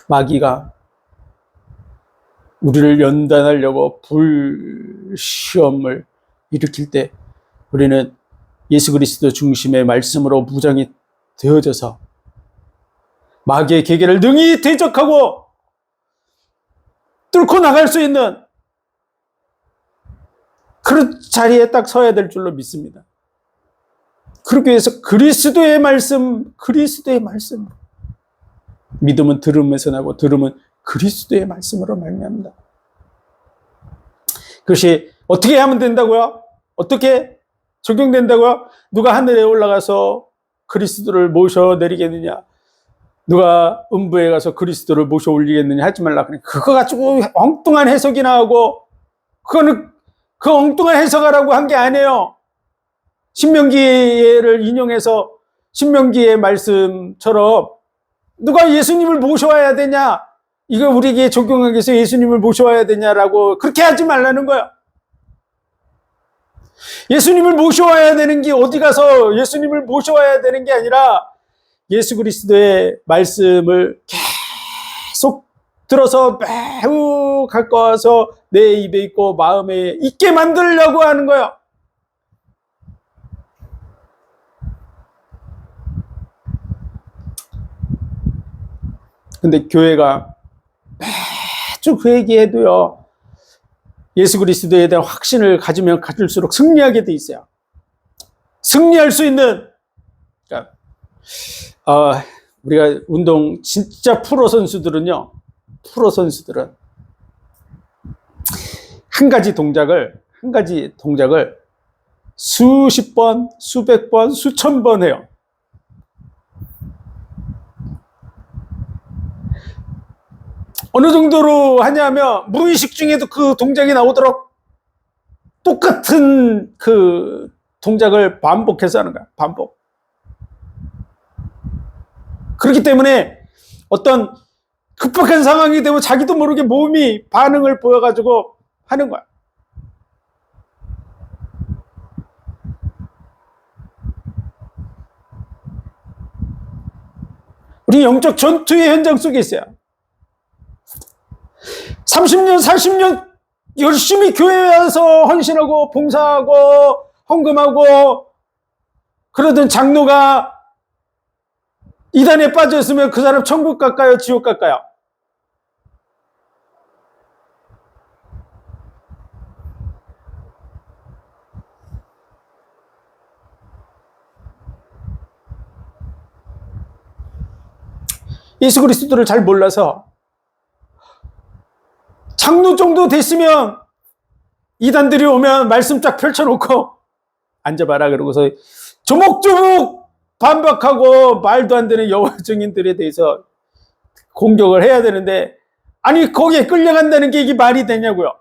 마귀가 우리를 연단하려고 불시험을 일으킬 때 우리는 예수 그리스도 중심의 말씀으로 무장이 되어져서 마귀의 계계를 능히 대적하고 뚫고 나갈 수 있는 그런 자리에 딱 서야 될 줄로 믿습니다. 그렇게 해서 그리스도의 말씀, 믿음은 들음에서 나고 들음은 그리스도의 말씀으로 말미암다. 그것이 어떻게 하면 된다고요? 어떻게 적용된다고요? 누가 하늘에 올라가서 그리스도를 모셔 내리겠느냐? 누가 음부에 가서 그리스도를 모셔 올리겠느냐? 하지 말라. 그거 가지고 엉뚱한 해석이나 하고, 그거는 그 엉뚱한 해석하라고 한 게 아니에요. 신명기를 인용해서 신명기의 말씀처럼 누가 예수님을 모셔와야 되냐? 이거 우리에게 적용하기 위해서 예수님을 모셔와야 되냐라고 그렇게 하지 말라는 거야. 예수님을 모셔와야 되는 게 어디 가서 예수님을 모셔와야 되는 게 아니라 예수 그리스도의 말씀을 계속 들어서 매우 가까워서 내 입에 있고 마음에 있게 만들려고 하는 거야. 근데 교회가 매주 그 얘기해도요, 예수 그리스도에 대한 확신을 가지면 가질수록 승리하게 돼 있어요. 승리할 수 있는, 그러니까 우리가 운동 진짜 프로 선수들은 한 가지 동작을 수십 번, 수백 번, 수천 번 해요. 어느 정도로 하냐면 무의식 중에도 그 동작이 나오도록 똑같은 그 동작을 반복해서 하는 거야. 반복. 그렇기 때문에 어떤 급박한 상황이 되면 자기도 모르게 몸이 반응을 보여가지고 하는 거야. 우리 영적 전투의 현장 속에 있어요. 30년, 40년 열심히 교회에 와서 헌신하고 봉사하고 헌금하고 그러던 장로가 이단에 빠졌으면 그 사람 천국 갈까요? 지옥 갈까요? 예수 그리스도를 잘 몰라서 장로 정도 됐으면 이단들이 오면 말씀 쫙 펼쳐놓고 앉아봐라 그러고서 조목조목 반박하고 말도 안 되는 여호와 증인들에 대해서 공격을 해야 되는데 아니 거기에 끌려간다는 게 이게 말이 되냐고요.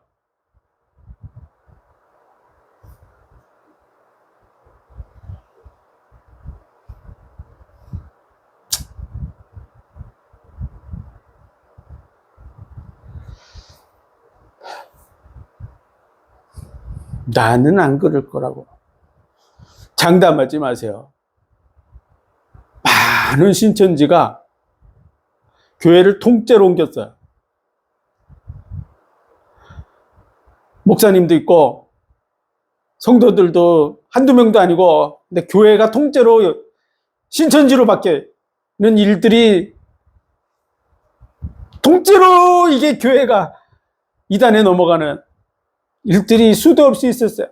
나는 안 그럴 거라고. 장담하지 마세요. 많은 신천지가 교회를 통째로 옮겼어요. 목사님도 있고 성도들도 한두 명도 아니고 근데 교회가 통째로 신천지로 바뀌는 일들이 통째로 이게 교회가 이단에 넘어가는 일들이 수도 없이 있었어요.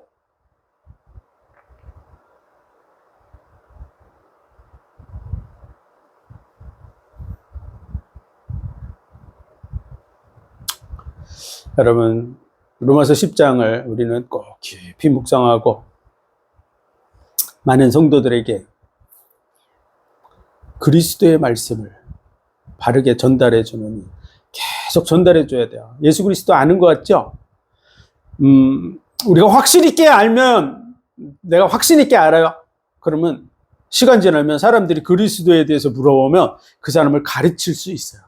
여러분, 로마서 10장을 우리는 꼭 깊이 묵상하고 많은 성도들에게 그리스도의 말씀을 바르게 전달해 주는 계속 전달해 줘야 돼요. 예수 그리스도 아는 것 같죠? 우리가 확신 있게 알면 내가 확신 있게 알아요. 그러면 시간 지나면 사람들이 그리스도에 대해서 물어보면 그 사람을 가르칠 수 있어요.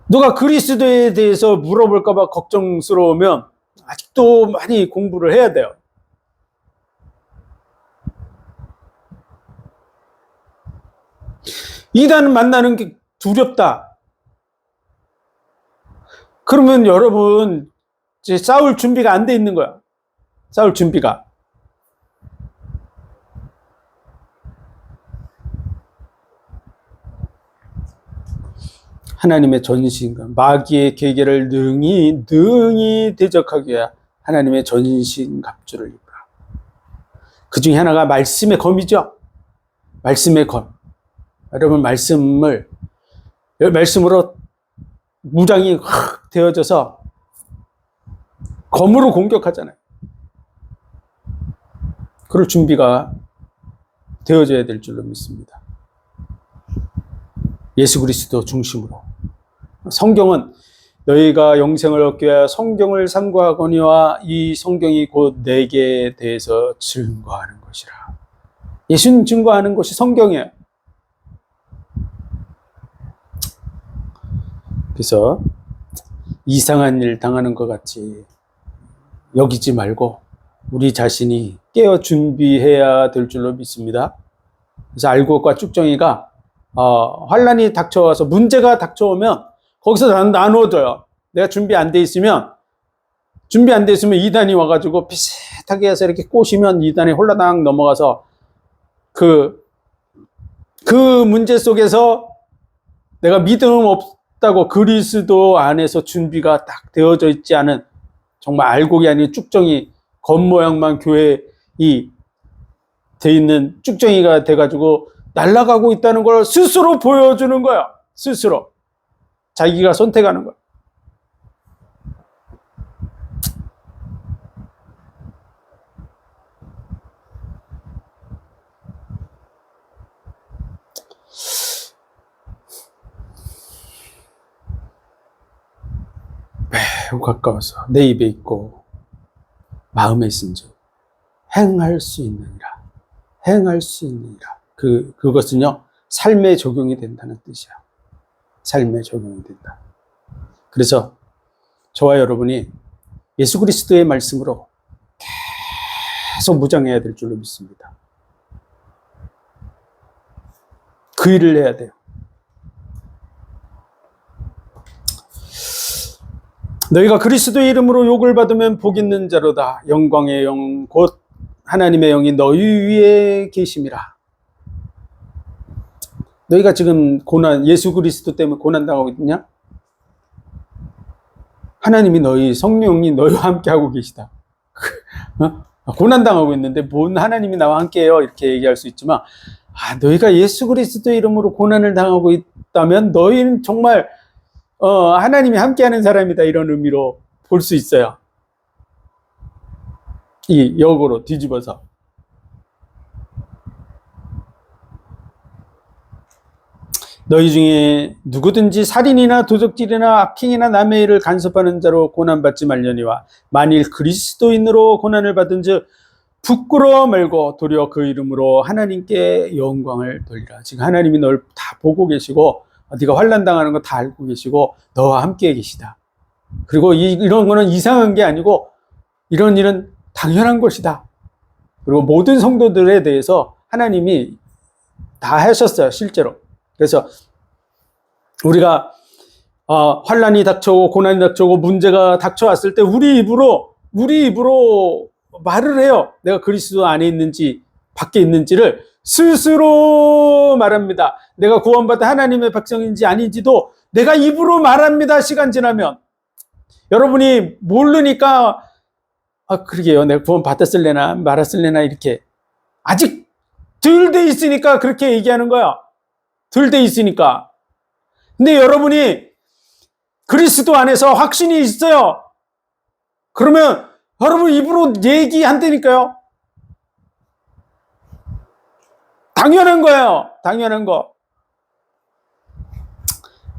누가 그리스도에 대해서 물어볼까 봐 걱정스러우면 아직도 많이 공부를 해야 돼요. 이단 만나는 게 두렵다. 그러면 여러분 이제 싸울 준비가 안 돼 있는 거야. 싸울 준비가. 하나님의 전신과 마귀의 계계를 능히 대적하기 위해 하나님의 전신갑주를 입으라. 그 중에 하나가 말씀의 검이죠. 말씀의 검. 여러분 말씀으로 무장이 확 되어져서 검으로 공격하잖아요. 그럴 준비가 되어져야 될 줄로 믿습니다. 예수 그리스도 중심으로. 성경은 너희가 영생을 얻기 위하여 성경을 상고하거니와 이 성경이 곧 내게 대해서 증거하는 것이라. 예수님 증거하는 것이 성경이에요. 그래서 이상한 일 당하는 것 같이 여기지 말고 우리 자신이 깨어 준비해야 될 줄로 믿습니다. 그래서 알곡과 쭉정이가 환란이 닥쳐와서 문제가 닥쳐오면 거기서 나누어져요. 내가 준비 안 돼 있으면 이단이 와가지고 비슷하게 해서 이렇게 꼬시면 이단이 홀라당 넘어가서 그 문제 속에서 내가 믿음 없다고 그리스도 안에서 준비가 딱 되어져 있지 않은 정말 알곡이 아닌 쭉정이 겉모양만 교회에 돼 있는 쭉정이가 돼가지고 날아가고 있다는 걸 스스로 보여주는 거야. 스스로. 자기가 선택하는 거야. 매우 가까워서 내 입에 있고 마음에 있은즉 행할 수 있느니라. 행할 수 있느니라. 그것은요, 삶에 적용이 된다는 뜻이야. 삶에 적용이 된다. 그래서 저와 여러분이 예수 그리스도의 말씀으로 계속 무장해야 될 줄로 믿습니다. 그 일을 해야 돼요. 너희가 그리스도의 이름으로 욕을 받으면 복 있는 자로다. 영광의 영 곧 하나님의 영이 너희 위에 계심이라. 너희가 지금 예수 그리스도 때문에 고난당하고 있냐? 하나님이 성령이 너희와 함께 하고 계시다. 고난당하고 있는데 뭔 하나님이 나와 함께해요? 이렇게 얘기할 수 있지만, 너희가 예수 그리스도의 이름으로 고난을 당하고 있다면 너희는 정말 하나님이 함께하는 사람이다, 이런 의미로 볼 수 있어요. 이 역으로 뒤집어서. 너희 중에 누구든지 살인이나 도적질이나 악행이나 남의 일을 간섭하는 자로 고난받지 말려니와 만일 그리스도인으로 고난을 받은 즉 부끄러워 말고 도리어 그 이름으로 하나님께 영광을 돌리라. 지금 하나님이 널 다 보고 계시고 네가 환난 당하는 거 다 알고 계시고 너와 함께 계시다. 그리고 이런 거는 이상한 게 아니고 이런 일은 당연한 것이다. 그리고 모든 성도들에 대해서 하나님이 다 하셨어요, 실제로. 그래서 우리가 환난이 닥쳐오고 고난이 닥쳐오고 문제가 닥쳐왔을 때 우리 입으로 말을 해요. 내가 그리스도 안에 있는지 밖에 있는지를 스스로 말합니다. 내가 구원받은 하나님의 백성인지 아닌지도 내가 입으로 말합니다. 시간 지나면. 여러분이 모르니까 그러게요. 내가 구원 받았을래나 말았을래나 이렇게 아직 덜 돼 있으니까 그렇게 얘기하는 거야. 덜 돼 있으니까. 근데 여러분이 그리스도 안에서 확신이 있어요. 그러면 여러분 입으로 얘기한다니까요. 당연한 거예요. 당연한 거.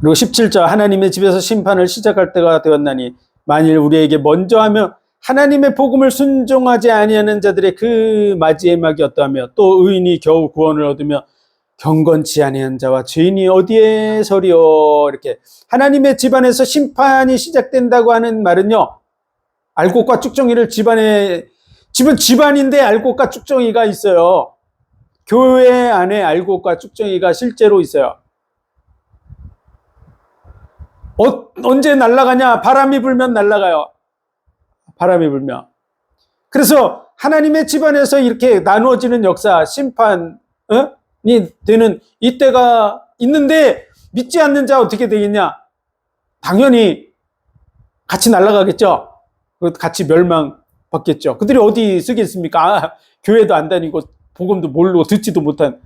그리고 17절 하나님의 집에서 심판을 시작할 때가 되었나니 만일 우리에게 먼저 하며 하나님의 복음을 순종하지 아니하는 자들의 그 마지막이 어떠하며 또 의인이 겨우 구원을 얻으며 경건치 아니한 자와 죄인이 어디에 서리요. 이렇게 하나님의 집안에서 심판이 시작된다고 하는 말은요, 알곡과 쭉정이를 집안인데 알곡과 쭉정이가 있어요. 교회 안에 알곡과 쭉정이가 실제로 있어요. 언제 날아가냐? 바람이 불면 날아가요. 바람이 불면. 그래서 하나님의 집안에서 이렇게 나누어지는 역사, 심판이 되는 이때가 있는데 믿지 않는 자 어떻게 되겠냐? 당연히 같이 날아가겠죠. 같이 멸망받겠죠. 그들이 어디 쓰겠습니까? 교회도 안 다니고 복음도 모르고 듣지도 못한.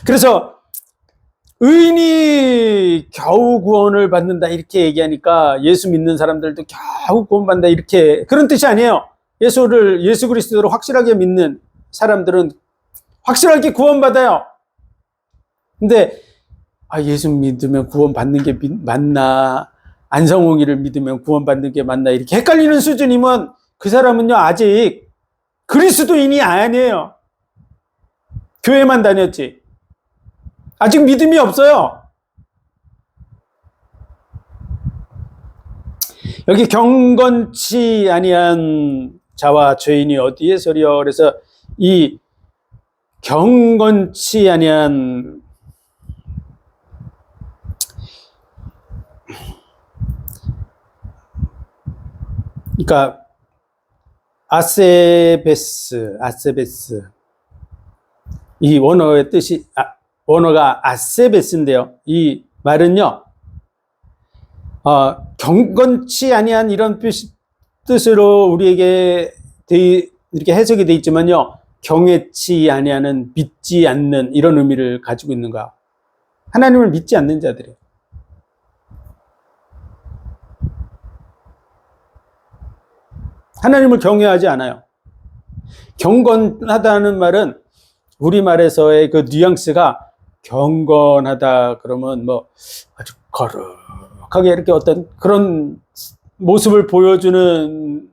그래서 의인이 겨우 구원을 받는다 이렇게 얘기하니까 예수 믿는 사람들도 겨우 구원받는다 이렇게, 그런 뜻이 아니에요. 예수 그리스도를 확실하게 믿는 사람들은 확실하게 구원받아요. 근데 예수 믿으면 구원받는 게 맞나, 안성홍이를 믿으면 구원받는 게 맞나 이렇게 헷갈리는 수준이면 그 사람은요 아직 그리스도인이 아니에요. 교회만 다녔지 아직 믿음이 없어요. 여기 경건치 아니한 자와 죄인이 어디에 서리요. 그래서 이 경건치 아니한, 그러니까 아세베스 이 원어의 뜻이 원어가 아세베스인데요. 이 말은요 경건치 아니한 이런 뜻으로 우리에게 이렇게 해석이 돼 있지만요, 경외치 아니하는, 믿지 않는 이런 의미를 가지고 있는 거야. 하나님을 믿지 않는 자들이에요. 하나님을 경외하지 않아요. 경건하다는 말은 우리말에서의 그 뉘앙스가 경건하다 그러면 뭐 아주 거룩하게 이렇게 어떤 그런 모습을 보여주는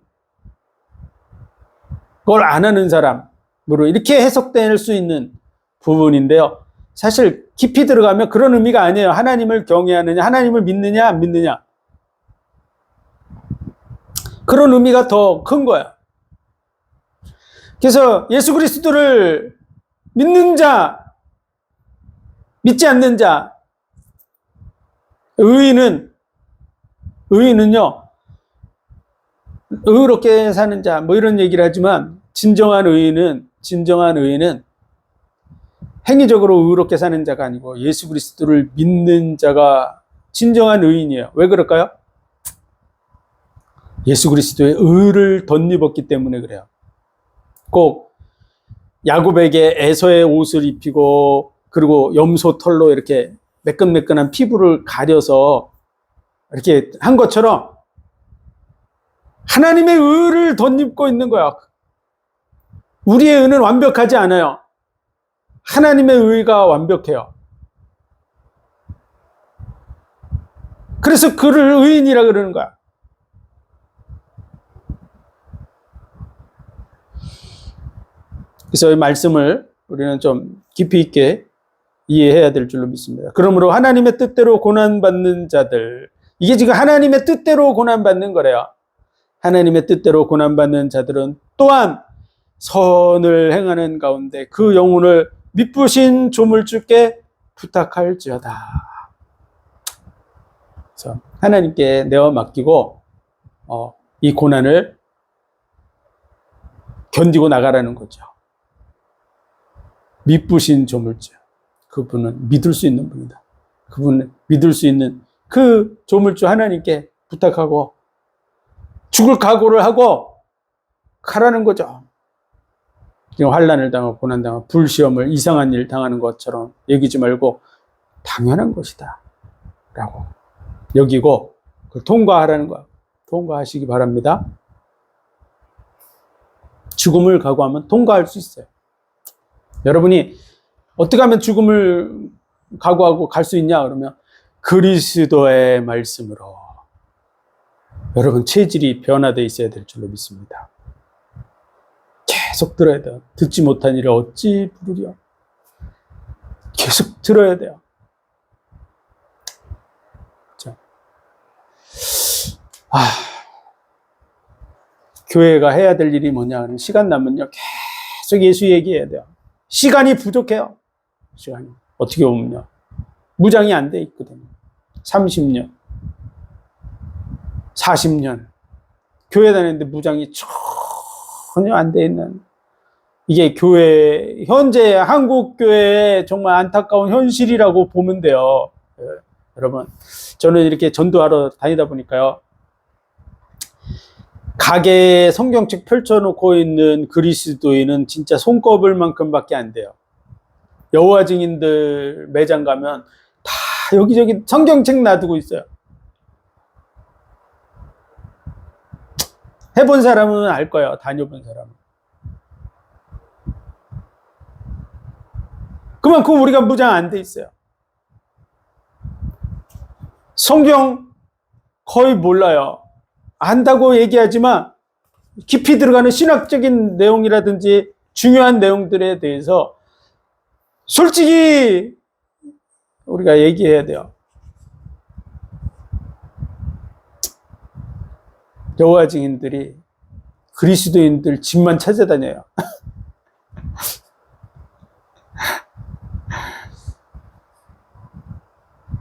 걸 안 하는 사람으로 이렇게 해석될 수 있는 부분인데요. 사실 깊이 들어가면 그런 의미가 아니에요. 하나님을 경외하느냐, 하나님을 믿느냐, 안 믿느냐. 그런 의미가 더 큰 거야. 그래서 예수 그리스도를 믿는 자, 믿지 않는 자, 의인은요, 의롭게 사는 자, 뭐 이런 얘기를 하지만, 진정한 의인은 행위적으로 의롭게 사는 자가 아니고 예수 그리스도를 믿는 자가 진정한 의인이에요. 왜 그럴까요? 예수 그리스도의 의를 덧입었기 때문에 그래요. 꼭 야곱에게 에서의 옷을 입히고 그리고 염소 털로 이렇게 매끈매끈한 피부를 가려서 이렇게 한 것처럼 하나님의 의를 덧입고 있는 거야. 우리의 의는 완벽하지 않아요. 하나님의 의가 완벽해요. 그래서 그를 의인이라 그러는 거야. 그래서 이 말씀을 우리는 좀 깊이 있게 이해해야 될 줄로 믿습니다. 그러므로 하나님의 뜻대로 고난받는 자들, 이게 지금 하나님의 뜻대로 고난받는 거래요. 하나님의 뜻대로 고난받는 자들은 또한 선을 행하는 가운데 그 영혼을 미쁘신 조물주께 부탁할지어다. 그래서 하나님께 내어 맡기고 이 고난을 견디고 나가라는 거죠. 미쁘신 조물주. 그분은 믿을 수 있는 분이다. 그분은 믿을 수 있는 그 조물주 하나님께 부탁하고 죽을 각오를 하고 가라는 거죠. 지금 환난을 당하고 고난당하고 불시험을 이상한 일 당하는 것처럼 여기지 말고 당연한 것이다 라고 여기고 그걸 통과하라는 거야. 통과하시기 바랍니다. 죽음을 각오하면 통과할 수 있어요. 여러분이 어떻게 하면 죽음을 각오하고 갈 수 있냐 그러면 그리스도의 말씀으로 여러분 체질이 변화되어 있어야 될 줄로 믿습니다. 계속 들어야 돼요. 듣지 못한 일을 어찌 부르려. 계속 들어야 돼요. 자, 교회가 해야 될 일이 뭐냐 하면 시간 남으면요 계속 예수 얘기해야 돼요. 시간이 부족해요. 시간이 어떻게 보면요 무장이 안 돼 있거든요. 30년 40년 교회 다니는데 무장이 전혀 안 돼 있는 이게 교회 현재 한국 교회의 정말 안타까운 현실이라고 보면 돼요. 여러분 저는 이렇게 전도하러 다니다 보니까요 가게에 성경책 펼쳐놓고 있는 그리스도인은 진짜 손꼽을만큼밖에 안 돼요. 여호와 증인들 매장 가면 다 여기저기 성경책 놔두고 있어요. 해본 사람은 알 거예요. 다녀본 사람은. 그만큼 우리가 무장 안 돼 있어요. 성경 거의 몰라요. 안다고 얘기하지만 깊이 들어가는 신학적인 내용이라든지 중요한 내용들에 대해서 솔직히 우리가 얘기해야 돼요. 여호와 증인들이 그리스도인들 집만 찾아다녀요.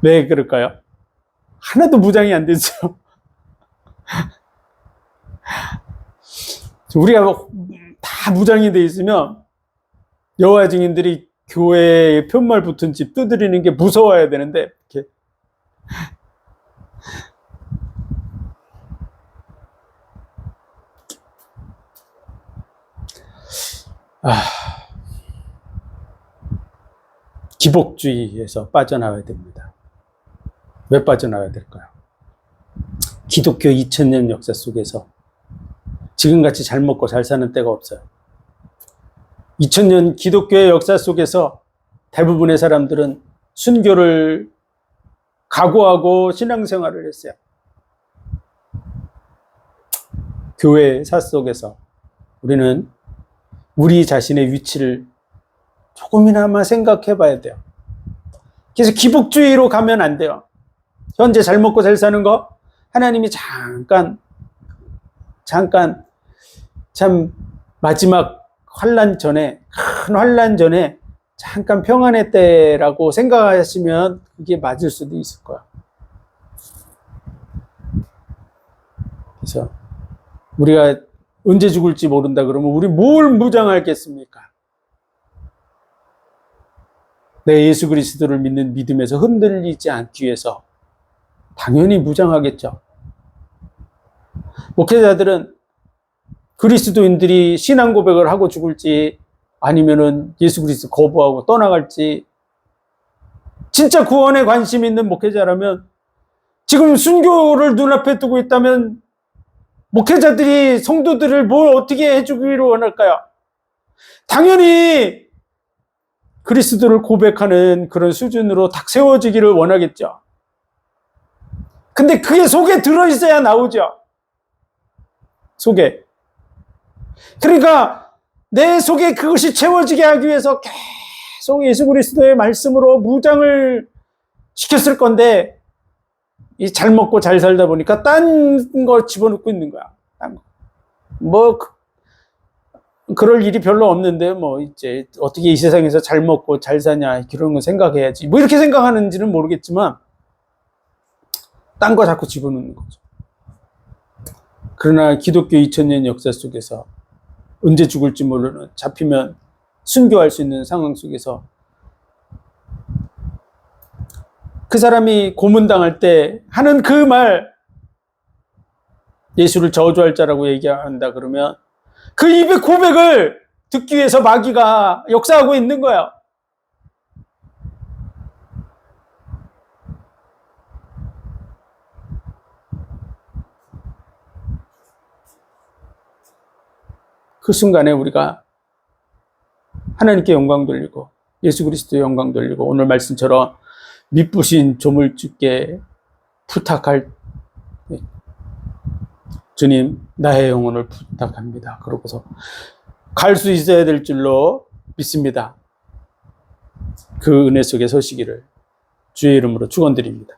왜 그럴까요? 하나도 무장이 안 됐어요. 우리가 다 무장이 돼 있으면 여호와 증인들이 교회에 편말 붙은 집 두드리는 게 무서워야 되는데 이렇게 기복주의에서 빠져나와야 됩니다. 왜 빠져나와야 될까요? 기독교 2000년 역사 속에서 지금같이 잘 먹고 잘 사는 때가 없어요. 2000년 기독교의 역사 속에서 대부분의 사람들은 순교를 각오하고 신앙생활을 했어요. 교회사 속에서 우리는 우리 자신의 위치를 조금이나마 생각해 봐야 돼요. 그래서 기복주의로 가면 안 돼요. 현재 잘 먹고 잘 사는 거 하나님이 잠깐 참 마지막 환란 전에, 큰 환란 전에 잠깐 평안의 때라고 생각하시면 그게 맞을 수도 있을 거야. 그래서 우리가 언제 죽을지 모른다 그러면 우리 뭘 무장하겠습니까? 내 예수 그리스도를 믿는 믿음에서 흔들리지 않기 위해서 당연히 무장하겠죠. 목회자들은 그리스도인들이 신앙 고백을 하고 죽을지 아니면은 예수 그리스도 거부하고 떠나갈지, 진짜 구원에 관심 있는 목회자라면 지금 순교를 눈앞에 두고 있다면 목회자들이 성도들을 뭘 어떻게 해주기를 원할까요? 당연히 그리스도를 고백하는 그런 수준으로 딱 세워지기를 원하겠죠. 근데 그게 속에 들어있어야 나오죠. 속에. 그러니까 내 속에 그것이 채워지게 하기 위해서 계속 예수 그리스도의 말씀으로 무장을 시켰을 건데, 이 잘 먹고 잘 살다 보니까 딴 거 집어넣고 있는 거야. 딴 거. 뭐 그럴 일이 별로 없는데 뭐 이제 어떻게 이 세상에서 잘 먹고 잘 사냐 그런 거 생각해야지. 뭐 이렇게 생각하는지는 모르겠지만 딴 거 자꾸 집어넣는 거죠. 그러나 기독교 2000년 역사 속에서 언제 죽을지 모르는, 잡히면 순교할 수 있는 상황 속에서 그 사람이 고문당할 때 하는 그 말, 예수를 저주할 자라고 얘기한다 그러면 그 입의 고백을 듣기 위해서 마귀가 역사하고 있는 거야. 그 순간에 우리가 하나님께 영광 돌리고 예수 그리스도에 영광 돌리고 오늘 말씀처럼 미쁘신 조물주께 부탁할, 주님 나의 영혼을 부탁합니다. 그러고서 갈 수 있어야 될 줄로 믿습니다. 그 은혜 속에 서시기를 주의 이름으로 축원드립니다.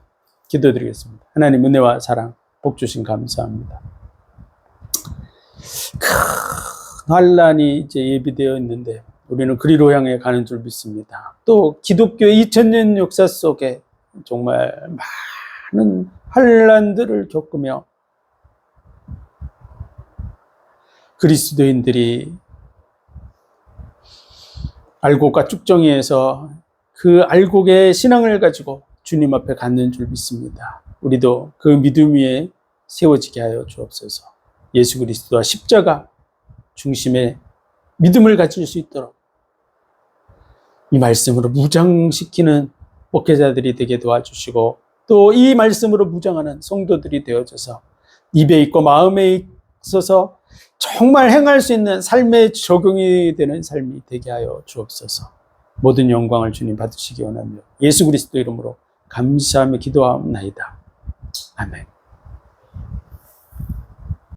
기도드리겠습니다. 하나님 은혜와 사랑 복 주신 감사합니다. 큰 환란이 이제 예비되어 있는데 우리는 그리로 향해 가는 줄 믿습니다. 또 기독교 2000년 역사 속에 정말 많은 환란들을 겪으며 그리스도인들이 알곡과 쭉정이에서 그 알곡의 신앙을 가지고 주님 앞에 갔는 줄 믿습니다. 우리도 그 믿음 위에 세워지게 하여 주옵소서. 예수 그리스도와 십자가 중심의 믿음을 가질 수 있도록 이 말씀으로 무장시키는 목회자들이 되게 도와주시고 또 이 말씀으로 무장하는 성도들이 되어져서 입에 있고 마음에 있어서 정말 행할 수 있는 삶의 적용이 되는 삶이 되게 하여 주옵소서. 모든 영광을 주님 받으시기 원하며 예수 그리스도 이름으로 감사하며 기도하옵나이다. 아멘.